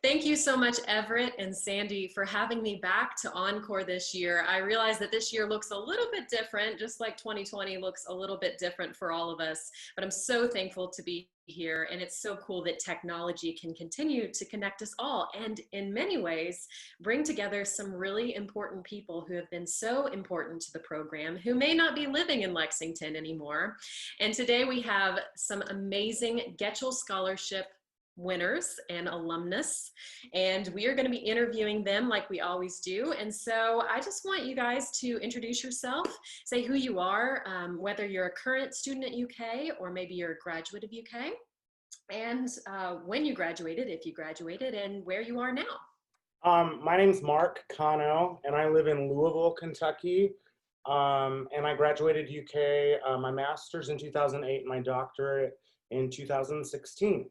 Thank you so much, Everett and Sandy, for having me back to Encore this year. I realize that this year looks a little bit different, just like 2020 looks a little bit different for all of us, but I'm so thankful to be here, and it's so cool that technology can continue to connect us all and in many ways bring together some really important people who have been so important to the program who may not be living in Lexington anymore. And today we have some amazing Getchell Scholarship winners and alumnus, and we are going to be interviewing them like we always do. And so I just want you guys to introduce yourself, say who you are, whether you're a current student at UK or maybe you're a graduate of UK, and when you graduated, if you graduated, and where you are now. My name's Mark Cano, and I live in Louisville, Kentucky. And I graduated UK, my master's in 2008, my doctorate in 2016.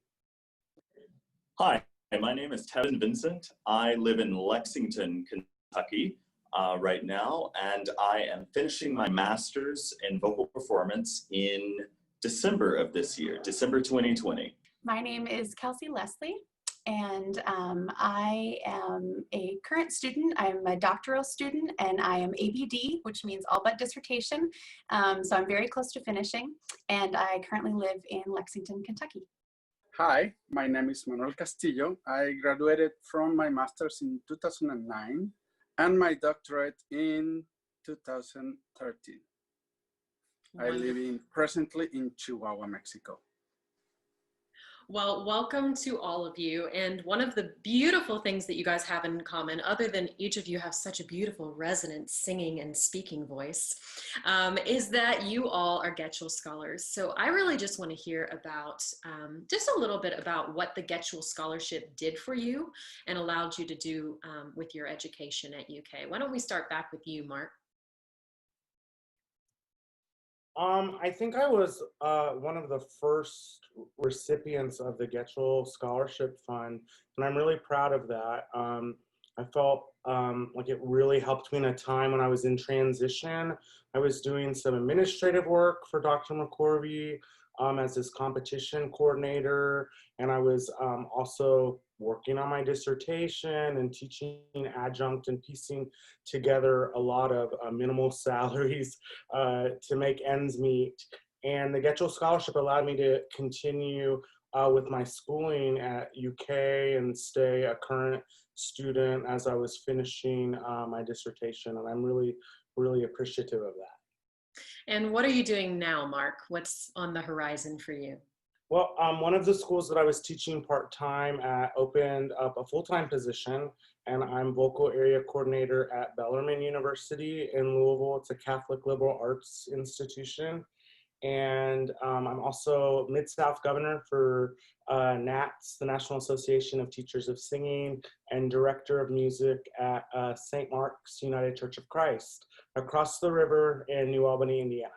Hi, my name is Tevin Vincent. I live in Lexington, Kentucky right now, and I am finishing my master's in vocal performance in December of this year, December 2020. My name is Kelsey Leslie, and I am a current student. I'm a doctoral student, and I am ABD, which means all but dissertation. So I'm very close to finishing, and I currently live in Lexington, Kentucky. Hi, my name is Manuel Castillo. I graduated from my master's in 2009 and my doctorate in 2013. I live presently in Chihuahua, Mexico. Well, welcome to all of you. And one of the beautiful things that you guys have in common, other than each of you have such a beautiful resonant singing and speaking voice, is that you all are Getchell Scholars. So I really just want to hear about, just a little bit about what the Getchell Scholarship did for you and allowed you to do with your education at UK. Why don't we start back with you, Mark? I think I was one of the first recipients of the Getchell Scholarship Fund, and I'm really proud of that. I felt like it really helped me in a time when I was in transition. I was doing some administrative work for Dr. McCorvey as his competition coordinator, and I was also working on my dissertation and teaching adjunct and piecing together a lot of minimal salaries to make ends meet. And the Getchell Scholarship allowed me to continue with my schooling at UK and stay a current student as I was finishing my dissertation. And I'm really, really appreciative of that. And what are you doing now, Mark? What's on the horizon for you? Well, one of the schools that I was teaching part-time at opened up a full-time position, and I'm vocal area coordinator at Bellarmine University in Louisville. It's a Catholic liberal arts institution. And I'm also Mid-South governor for NATS, the National Association of Teachers of Singing, and director of music at St. Mark's United Church of Christ across the river in New Albany, Indiana.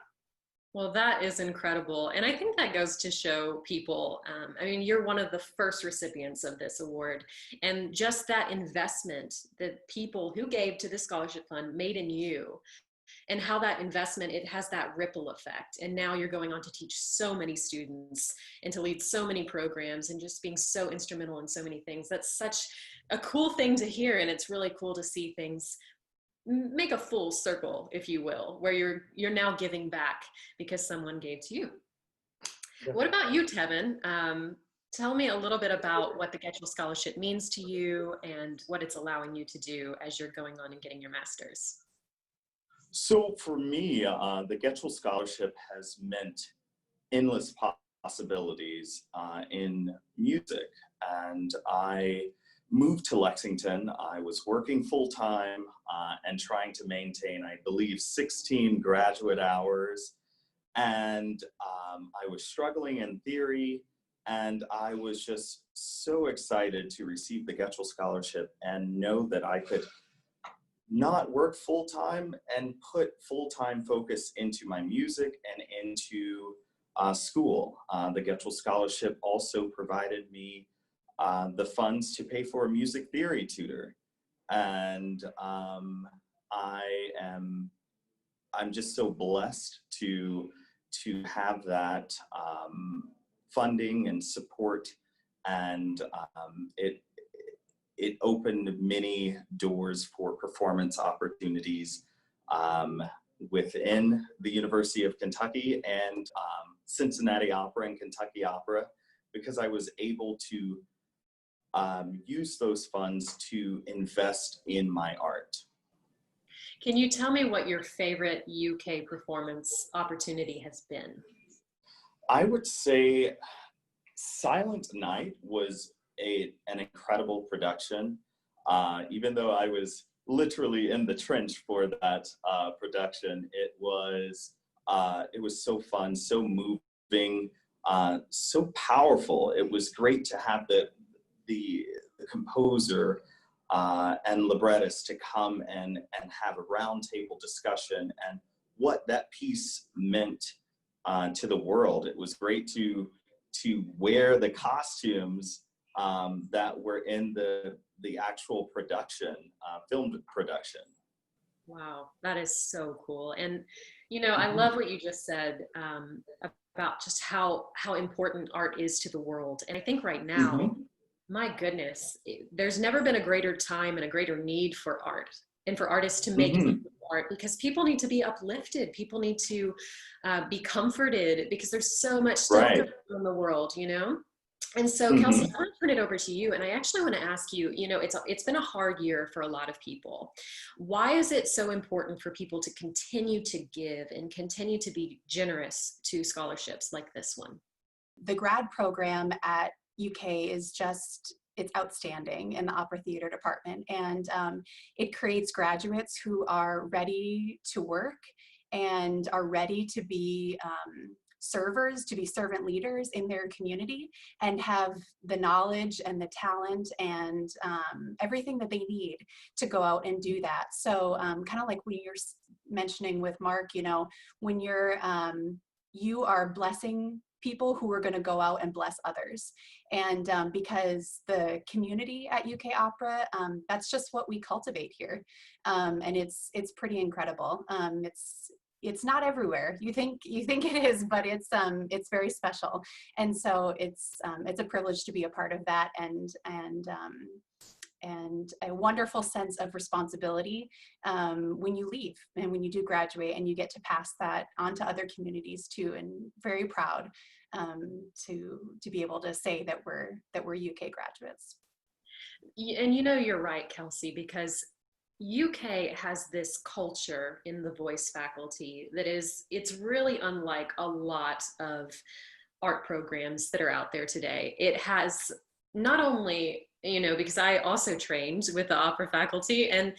Well, that is incredible. And I think that goes to show people, I mean, you're one of the first recipients of this award. And just that investment that people who gave to the scholarship fund made in you, and how that investment, it has that ripple effect. And now you're going on to teach so many students and to lead so many programs and just being so instrumental in so many things. That's such a cool thing to hear. And it's really cool to see things make a full circle, if you will, where you're now giving back because someone gave to you. Yeah. What about you, Tevin? Tell me a little bit about what the Getchell Scholarship means to you and what it's allowing you to do as you're going on and getting your master's. So for me, the Getchell Scholarship has meant endless possibilities in music. And I moved to Lexington. I was working full-time and trying to maintain, I believe, 16 graduate hours. And I was struggling in theory, and I was just so excited to receive the Getchell Scholarship and know that I could not work full-time and put full-time focus into my music and into school. The Getchell Scholarship also provided me the funds to pay for a music theory tutor. And I'm just so blessed to have that funding and support. And it opened many doors for performance opportunities within the University of Kentucky and Cincinnati Opera and Kentucky Opera, because I was able to use those funds to invest in my art. Can you tell me what your favorite UK performance opportunity has been? I would say Silent Night was an incredible production. Even though I was literally in the trench for that production, it was so fun, so moving, so powerful. It was great to have the composer and librettist to come and have a roundtable discussion and what that piece meant to the world. It was great to wear the costumes that were in the actual production, filmed production. Wow, that is so cool. And, you know, I love what you just said about just how important art is to the world. And I think right now, my goodness, there's never been a greater time and a greater need for art and for artists to make art, because people need to be uplifted. People need to be comforted, because there's so much stuff going on in the world, you know? And so, Kelsey, I want to turn it over to you. And I actually want to ask you, you know, it's been a hard year for a lot of people. Why is it so important for people to continue to give and continue to be generous to scholarships like this one? The grad program at UK is just, it's outstanding in the opera theater department. And it creates graduates who are ready to work and are ready to be servers, to be servant leaders in their community, and have the knowledge and the talent and everything that they need to go out and do that. So kind of like what you're mentioning with Mark, you know, when you are blessing people who are going to go out and bless others. And because the community at UK Opera, that's just what we cultivate here. And it's pretty incredible. It's not everywhere. You think it is, but it's very special. And so it's a privilege to be a part of that, and a wonderful sense of responsibility when you leave and when you do graduate, and you get to pass that on to other communities too. And very proud to be able to say that we're UK graduates. And you know, you're right, Kelsey, because UK has this culture in the voice faculty that it's really unlike a lot of art programs that are out there today. It has not only, you know, because I also trained with the opera faculty, and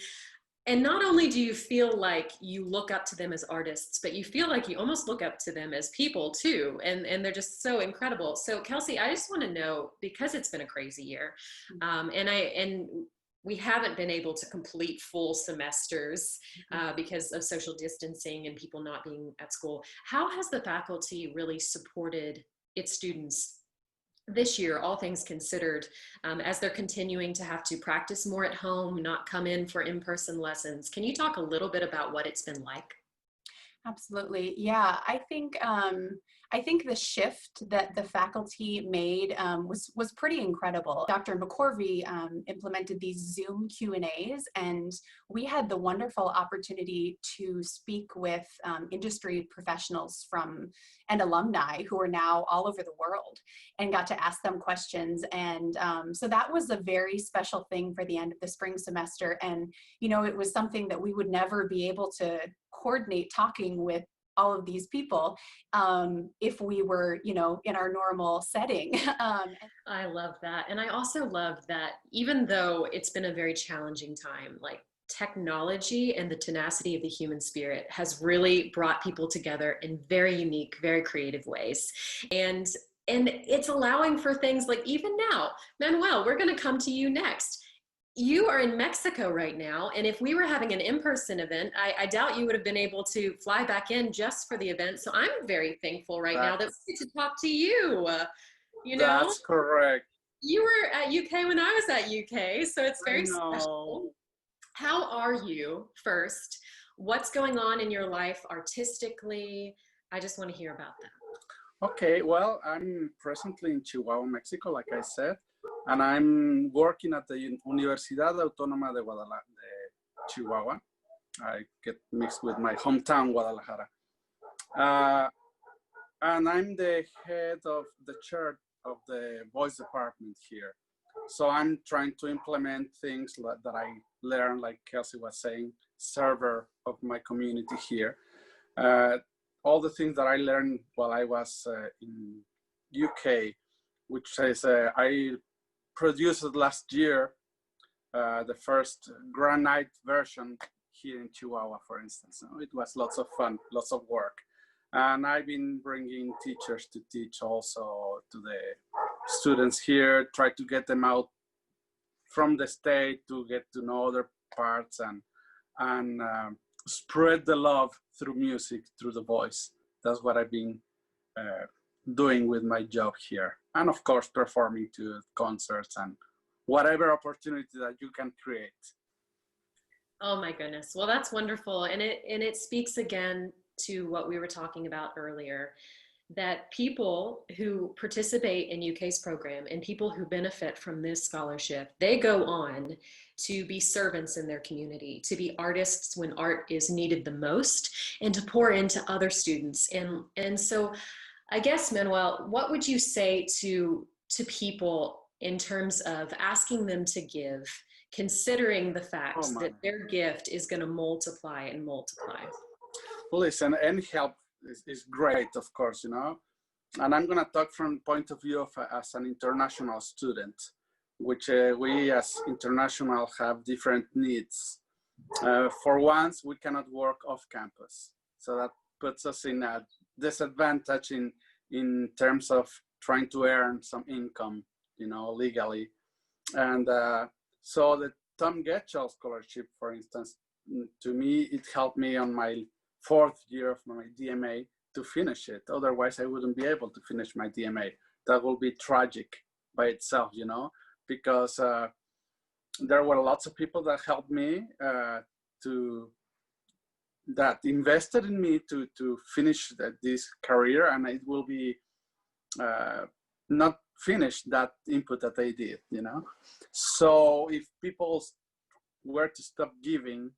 not only do you feel like you look up to them as artists, but you feel like you almost look up to them as people too. And they're just so incredible. So Kelsey, I just want to know, because it's been a crazy year, and we haven't been able to complete full semesters because of social distancing and people not being at school. How has the faculty really supported its students this year, all things considered, as they're continuing to have to practice more at home, not come in for in-person lessons? Can you talk a little bit about what it's been like? Absolutely. Yeah, I think the shift that the faculty made was pretty incredible. Dr. McCorvey implemented these Zoom Q&As, and we had the wonderful opportunity to speak with industry professionals and alumni who are now all over the world, and got to ask them questions. And so that was a very special thing for the end of the spring semester. And, you know, it was something that we would never be able to coordinate talking with all of these people if we were, you know, in our normal setting. I love that. And I also love that even though it's been a very challenging time, like technology and the tenacity of the human spirit has really brought people together in very unique, very creative ways. And it's allowing for things like, even now, Manuel, we're going to come to you next. You are in Mexico right now, and if we were having an in-person event, I doubt you would have been able to fly back in just for the event. So I'm very thankful right now that we get to talk to you. You know, that's correct. You were at UK when I was at UK, so it's very special. How are you first? What's going on in your life artistically? I just want to hear about that. Okay, well, I'm presently in Chihuahua, Mexico, like I said. and I'm working at the Universidad Autónoma de Chihuahua. I get mixed with my hometown, Guadalajara. And I'm the head of the chair of the voice department here. So I'm trying to implement things that I learned, like Kelsey was saying, server of my community here. All the things that I learned while I was in UK, which is I produced last year the first granite version here in Chihuahua, for instance. So it was lots of fun, lots of work. And I've been bringing teachers to teach also to the students here, try to get them out from the state to get to know other parts and spread the love through music, through the voice. That's what I've been doing with my job here. And of course, performing to concerts and whatever opportunity that you can create. Oh my goodness. Well, that's wonderful. And it speaks again to what we were talking about earlier, that people who participate in UK's program and people who benefit from this scholarship, they go on to be servants in their community, to be artists when art is needed the most, and to pour into other students. And so I guess, Manuel, what would you say to people in terms of asking them to give, considering the fact that their gift is going to multiply and multiply? Listen, any help is great, of course, you know. And I'm going to talk from the point of view of as an international student, which we as international have different needs. For once, we cannot work off campus. So that puts us in a disadvantage in terms of trying to earn some income, you know, legally. And so the Tom Getchell Scholarship, for instance, to me, it helped me on my 4th year of my DMA to finish it. Otherwise, I wouldn't be able to finish my DMA. That will be tragic by itself, you know, because there were lots of people that helped me that invested in me to finish this career, and it will be not finished that input that they did, you know. So if people were to stop giving,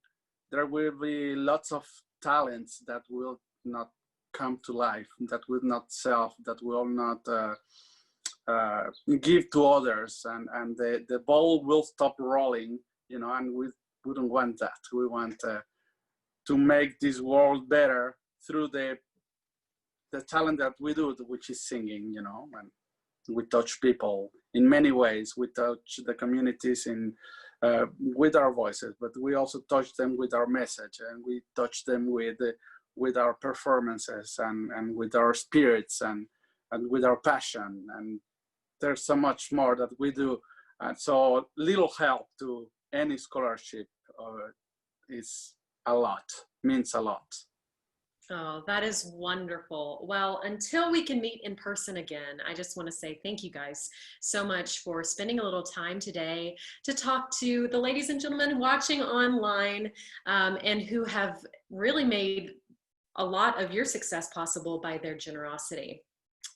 there will be lots of talents that will not come to life, that will not self, that will not give to others, and the ball will stop rolling, you know, and we wouldn't want that. We want to make this world better through the talent that we do, which is singing, you know, and we touch people in many ways. We touch the communities with our voices, but we also touch them with our message, and we touch them with our performances and with our spirits and with our passion. And there's so much more that we do. And so little help to any scholarship is a lot, means a lot. Oh, that is wonderful. Well, until we can meet in person again, I just want to say thank you guys so much for spending a little time today to talk to the ladies and gentlemen watching online and who have really made a lot of your success possible by their generosity.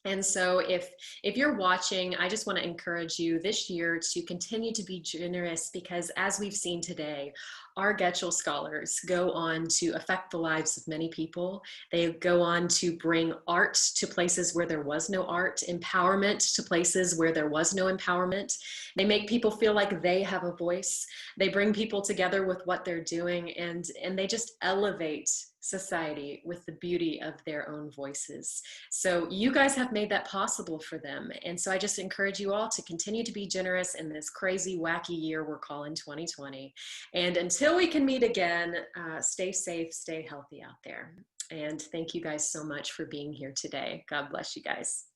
And so if you're watching, I just want to encourage you this year to continue to be generous, because as we've seen today, our Getchell Scholars go on to affect the lives of many people. They go on to bring art to places where there was no art, empowerment to places where there was no empowerment. They make people feel like they have a voice. They bring people together with what they're doing, and they just elevate society with the beauty of their own voices. So you guys have made that possible for them. And so I just encourage you all to continue to be generous in this crazy, wacky year we're calling 2020. And until we can meet again, stay safe, stay healthy out there. And thank you guys so much for being here today. God bless you guys.